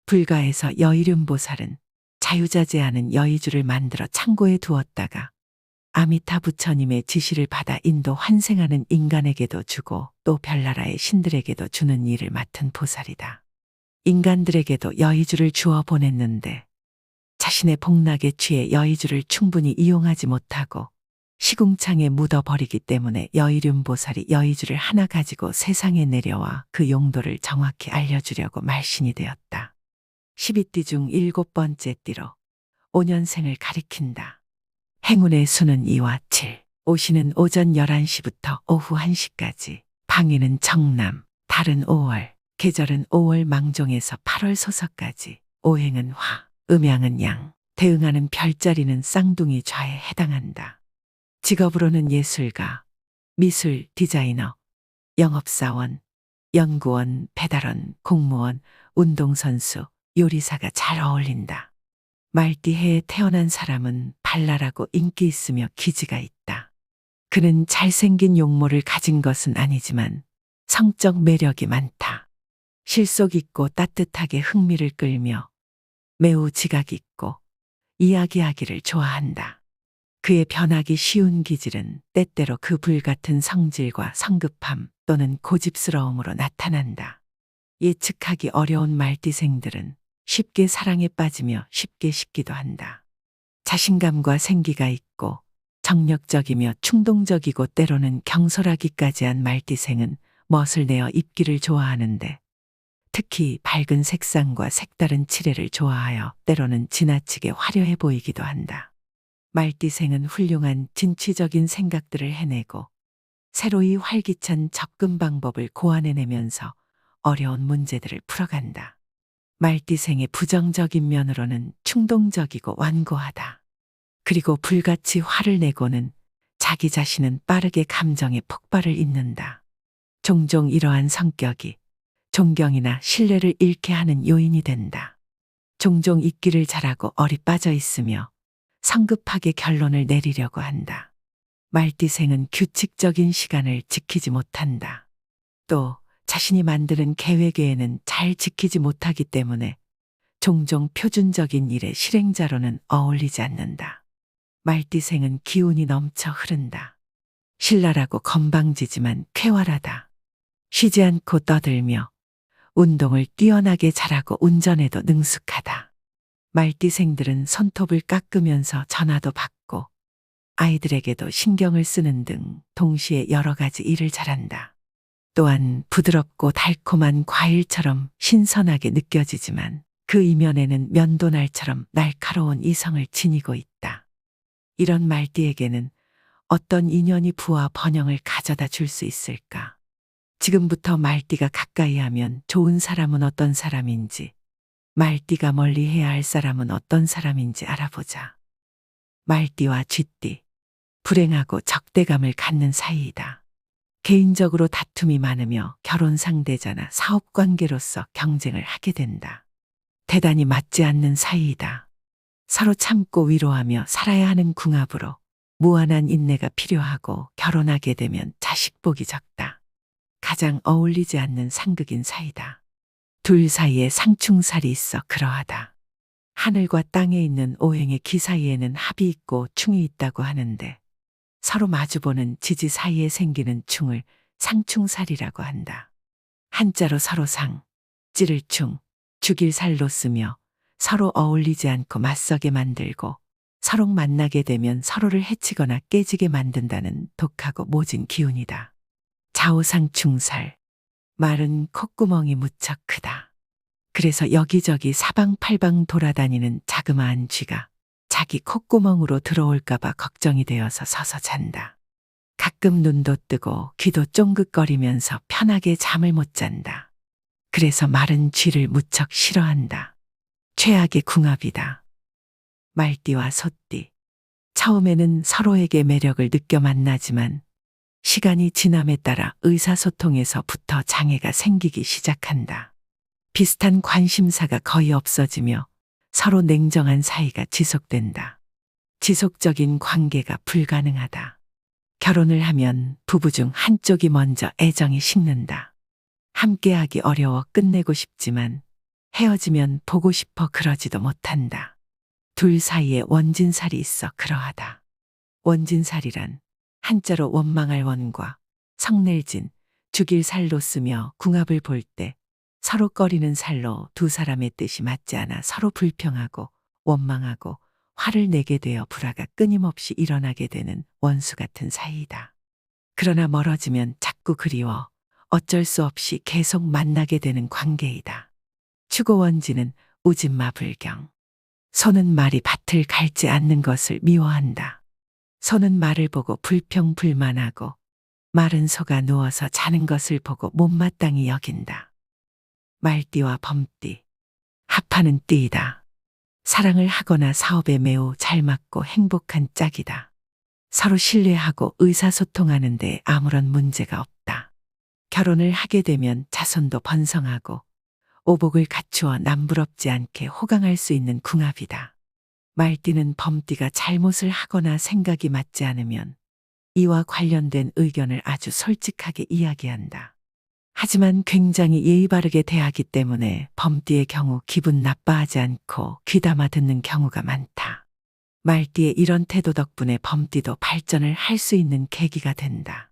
불가에서 여의륜보살은 자유자재하는 여의주를 만들어 창고에 두었다가 아미타 부처님의 지시를 받아 인도 환생하는 인간에게도 주고 또 별나라의 신들에게도 주는 일을 맡은 보살이다. 인간들에게도 여의주를 주어 보냈는데 자신의 복락에 취해 여의주를 충분히 이용하지 못하고 시궁창에 묻어버리기 때문에 여의륜보살이 여의주를 하나 가지고 세상에 내려와 그 용도를 정확히 알려주려고 말신이 되었다. 12띠 중 7번째 띠로 5년생을 가리킨다. 행운의 수는 2와 7. 오시는 오전 11시부터 오후 1시까지. 방위는 정남. 달은 5월. 계절은 5월 망종에서 8월 소서까지. 오행은 화. 음양은 양. 대응하는 별자리는 쌍둥이 좌에 해당한다. 직업으로는 예술가, 미술 디자이너, 영업사원, 연구원, 배달원, 공무원, 운동선수, 요리사가 잘 어울린다. 말띠해에 태어난 사람은 발랄하고 인기 있으며 기지가 있다. 그는 잘생긴 용모를 가진 것은 아니지만 성적 매력이 많다. 실속 있고 따뜻하게 흥미를 끌며 매우 지각 있고 이야기하기를 좋아한다. 그의 변하기 쉬운 기질은 때때로 그 불같은 성질과 성급함 또는 고집스러움으로 나타난다. 예측하기 어려운 말띠생들은 쉽게 사랑에 빠지며 쉽게 식기도 한다. 자신감과 생기가 있고 정력적이며 충동적이고 때로는 경솔하기까지 한 말띠생은 멋을 내어 입기를 좋아하는데 특히 밝은 색상과 색다른 칠해를 좋아하여 때로는 지나치게 화려해 보이기도 한다. 말띠생은 훌륭한 진취적인 생각들을 해내고 새로이 활기찬 접근 방법을 고안해내면서 어려운 문제들을 풀어간다. 말띠생의 부정적인 면으로는 충동적이고 완고하다. 그리고 불같이 화를 내고는 자기 자신은 빠르게 감정에 폭발을 잇는다. 종종 이러한 성격이 존경이나 신뢰를 잃게 하는 요인이 된다. 종종 잊기를 잘하고 얼이 빠져 있으며 성급하게 결론을 내리려고 한다. 말띠생은 규칙적인 시간을 지키지 못한다. 또 자신이 만드는 계획 외에는 잘 지키지 못하기 때문에 종종 표준적인 일의 실행자로는 어울리지 않는다. 말띠생은 기운이 넘쳐 흐른다. 신랄하고 건방지지만 쾌활하다. 쉬지 않고 떠들며 운동을 뛰어나게 잘하고 운전에도 능숙하다. 말띠생들은 손톱을 깎으면서 전화도 받고 아이들에게도 신경을 쓰는 등 동시에 여러 가지 일을 잘한다. 또한 부드럽고 달콤한 과일처럼 신선하게 느껴지지만 그 이면에는 면도날처럼 날카로운 이성을 지니고 있다. 이런 말띠에게는 어떤 인연이 부와 번영을 가져다 줄 수 있을까? 지금부터 말띠가 가까이 하면 좋은 사람은 어떤 사람인지, 말띠가 멀리 해야 할 사람은 어떤 사람인지 알아보자. 말띠와 쥐띠, 불행하고 적대감을 갖는 사이이다. 개인적으로 다툼이 많으며 결혼 상대자나 사업 관계로서 경쟁을 하게 된다. 대단히 맞지 않는 사이이다. 서로 참고 위로하며 살아야 하는 궁합으로 무한한 인내가 필요하고 결혼하게 되면 자식 복이 적다. 가장 어울리지 않는 상극인 사이다. 둘 사이에 상충살이 있어 그러하다. 하늘과 땅에 있는 오행의 기 사이에는 합이 있고 충이 있다고 하는데 서로 마주보는 지지 사이에 생기는 충을 상충살이라고 한다. 한자로 서로 상, 찌를 충, 죽일 살로 쓰며 서로 어울리지 않고 맞서게 만들고 서로 만나게 되면 서로를 해치거나 깨지게 만든다는 독하고 모진 기운이다. 좌우상충살, 말은 콧구멍이 무척 크다. 그래서 여기저기 사방팔방 돌아다니는 자그마한 쥐가 자기 콧구멍으로 들어올까봐 걱정이 되어서 서서 잔다. 가끔 눈도 뜨고 귀도 쫑긋거리면서 편하게 잠을 못 잔다. 그래서 마른 쥐를 무척 싫어한다. 최악의 궁합이다. 말띠와 소띠. 처음에는 서로에게 매력을 느껴 만나지만 시간이 지남에 따라 의사소통에서부터 장애가 생기기 시작한다. 비슷한 관심사가 거의 없어지며 서로 냉정한 사이가 지속된다. 지속적인 관계가 불가능하다. 결혼을 하면 부부 중 한쪽이 먼저 애정이 식는다. 함께하기 어려워 끝내고 싶지만 헤어지면 보고 싶어 그러지도 못한다. 둘 사이에 원진살이 있어 그러하다. 원진살이란 한자로 원망할 원과 성낼진, 죽일 살로 쓰며 궁합을 볼 때 서로 꺼리는 살로 두 사람의 뜻이 맞지 않아 서로 불평하고 원망하고 화를 내게 되어 불화가 끊임없이 일어나게 되는 원수 같은 사이이다. 그러나 멀어지면 자꾸 그리워 어쩔 수 없이 계속 만나게 되는 관계이다. 추고원진은 우진마 불경. 소는 말이 밭을 갈지 않는 것을 미워한다. 소는 말을 보고 불평불만하고 말은 소가 누워서 자는 것을 보고 못마땅히 여긴다. 말띠와 범띠. 합하는 띠이다. 사랑을 하거나 사업에 매우 잘 맞고 행복한 짝이다. 서로 신뢰하고 의사소통하는 데 아무런 문제가 없다. 결혼을 하게 되면 자손도 번성하고 오복을 갖추어 남부럽지 않게 호강할 수 있는 궁합이다. 말띠는 범띠가 잘못을 하거나 생각이 맞지 않으면 이와 관련된 의견을 아주 솔직하게 이야기한다. 하지만 굉장히 예의 바르게 대하기 때문에 범띠의 경우 기분 나빠하지 않고 귀담아 듣는 경우가 많다. 말띠의 이런 태도 덕분에 범띠도 발전을 할 수 있는 계기가 된다.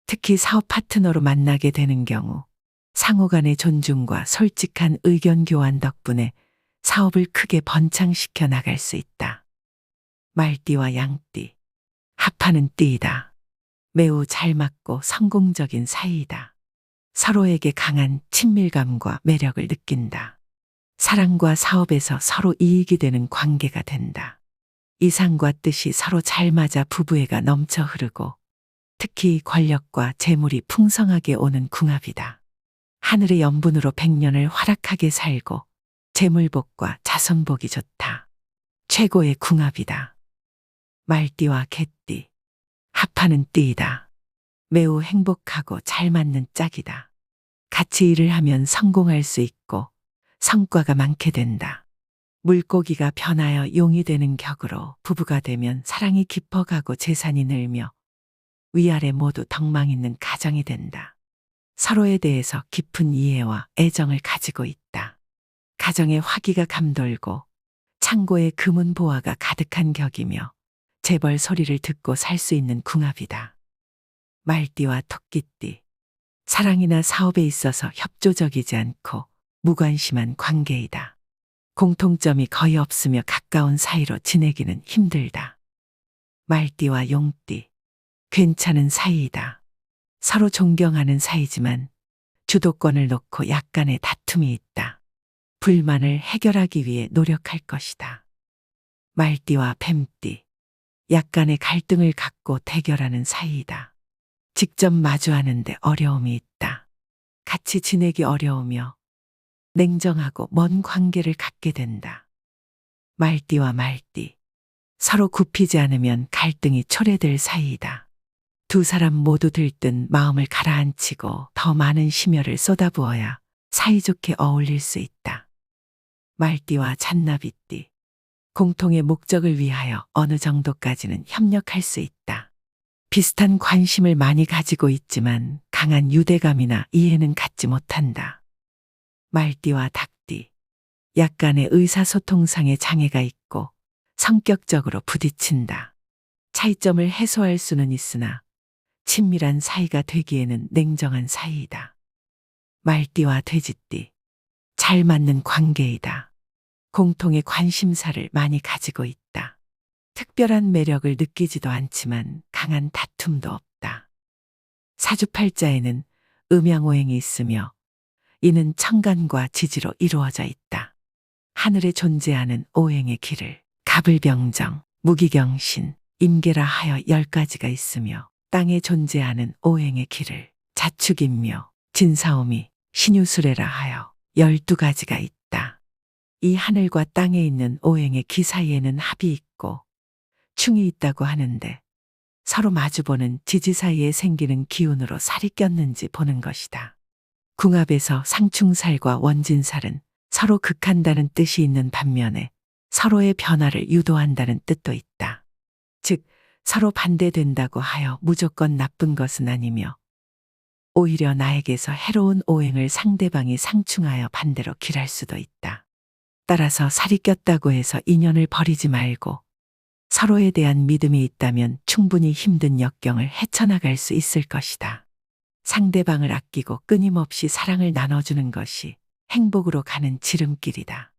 특히 사업 파트너로 만나게 되는 경우 상호 간의 존중과 솔직한 의견 교환 덕분에 사업을 크게 번창시켜 나갈 수 있다. 말띠와 양띠. 합하는 띠이다. 매우 잘 맞고 성공적인 사이이다. 서로에게 강한 친밀감과 매력을 느낀다. 사랑과 사업에서 서로 이익이 되는 관계가 된다. 이상과 뜻이 서로 잘 맞아 부부애가 넘쳐 흐르고 특히 권력과 재물이 풍성하게 오는 궁합이다. 하늘의 연분으로 100년을 활락하게 살고 재물복과 자손복이 좋다. 최고의 궁합이다. 말띠와 개띠. 합하는 띠이다. 매우 행복하고 잘 맞는 짝이다. 같이 일을 하면 성공할 수 있고 성과가 많게 된다. 물고기가 변하여 용이 되는 격으로 부부가 되면 사랑이 깊어가고 재산이 늘며 위아래 모두 덕망 있는 가정이 된다. 서로에 대해서 깊은 이해와 애정을 가지고 있다. 가정에 화기가 감돌고 창고에 금은 보화가 가득한 격이며 재벌 소리를 듣고 살 수 있는 궁합이다. 말띠와 토끼띠. 사랑이나 사업에 있어서 협조적이지 않고 무관심한 관계이다. 공통점이 거의 없으며 가까운 사이로 지내기는 힘들다. 말띠와 용띠. 괜찮은 사이이다. 서로 존경하는 사이지만 주도권을 놓고 약간의 다툼이 있다. 불만을 해결하기 위해 노력할 것이다. 말띠와 뱀띠. 약간의 갈등을 갖고 대결하는 사이이다. 직접 마주하는데 어려움이 있다. 같이 지내기 어려우며 냉정하고 먼 관계를 갖게 된다. 말띠와 말띠. 서로 굽히지 않으면 갈등이 초래될 사이이다. 두 사람 모두 들뜬 마음을 가라앉히고 더 많은 심혈을 쏟아부어야 사이좋게 어울릴 수 있다. 말띠와 잔나비띠. 공통의 목적을 위하여 어느 정도까지는 협력할 수 있다. 비슷한 관심을 많이 가지고 있지만 강한 유대감이나 이해는 갖지 못한다. 말띠와 닭띠. 약간의 의사소통상의 장애가 있고 성격적으로 부딪힌다. 차이점을 해소할 수는 있으나 친밀한 사이가 되기에는 냉정한 사이이다. 말띠와 돼지띠. 잘 맞는 관계이다. 공통의 관심사를 많이 가지고 있다. 특별한 매력을 느끼지도 않지만 강한 다툼도 없다. 사주팔자에는 음양오행이 있으며 이는 천간과 지지로 이루어져 있다. 하늘에 존재하는 오행의 길을 갑을병정, 무기경신, 임계라 하여 10가지가 있으며 땅에 존재하는 오행의 길을 자축인묘, 진사오미, 신유수레라 하여 12가지가 있다. 이 하늘과 땅에 있는 오행의 기 사이에는 합이 있고 충이 있다고 하는데 서로 마주보는 지지 사이에 생기는 기운으로 살이 꼈는지 보는 것이다. 궁합에서 상충살과 원진살은 서로 극한다는 뜻이 있는 반면에 서로의 변화를 유도한다는 뜻도 있다. 즉, 서로 반대된다고 하여 무조건 나쁜 것은 아니며 오히려 나에게서 해로운 오행을 상대방이 상충하여 반대로 길할 수도 있다. 따라서 살이 꼈다고 해서 인연을 버리지 말고 서로에 대한 믿음이 있다면 충분히 힘든 역경을 헤쳐나갈 수 있을 것이다. 상대방을 아끼고 끊임없이 사랑을 나눠주는 것이 행복으로 가는 지름길이다.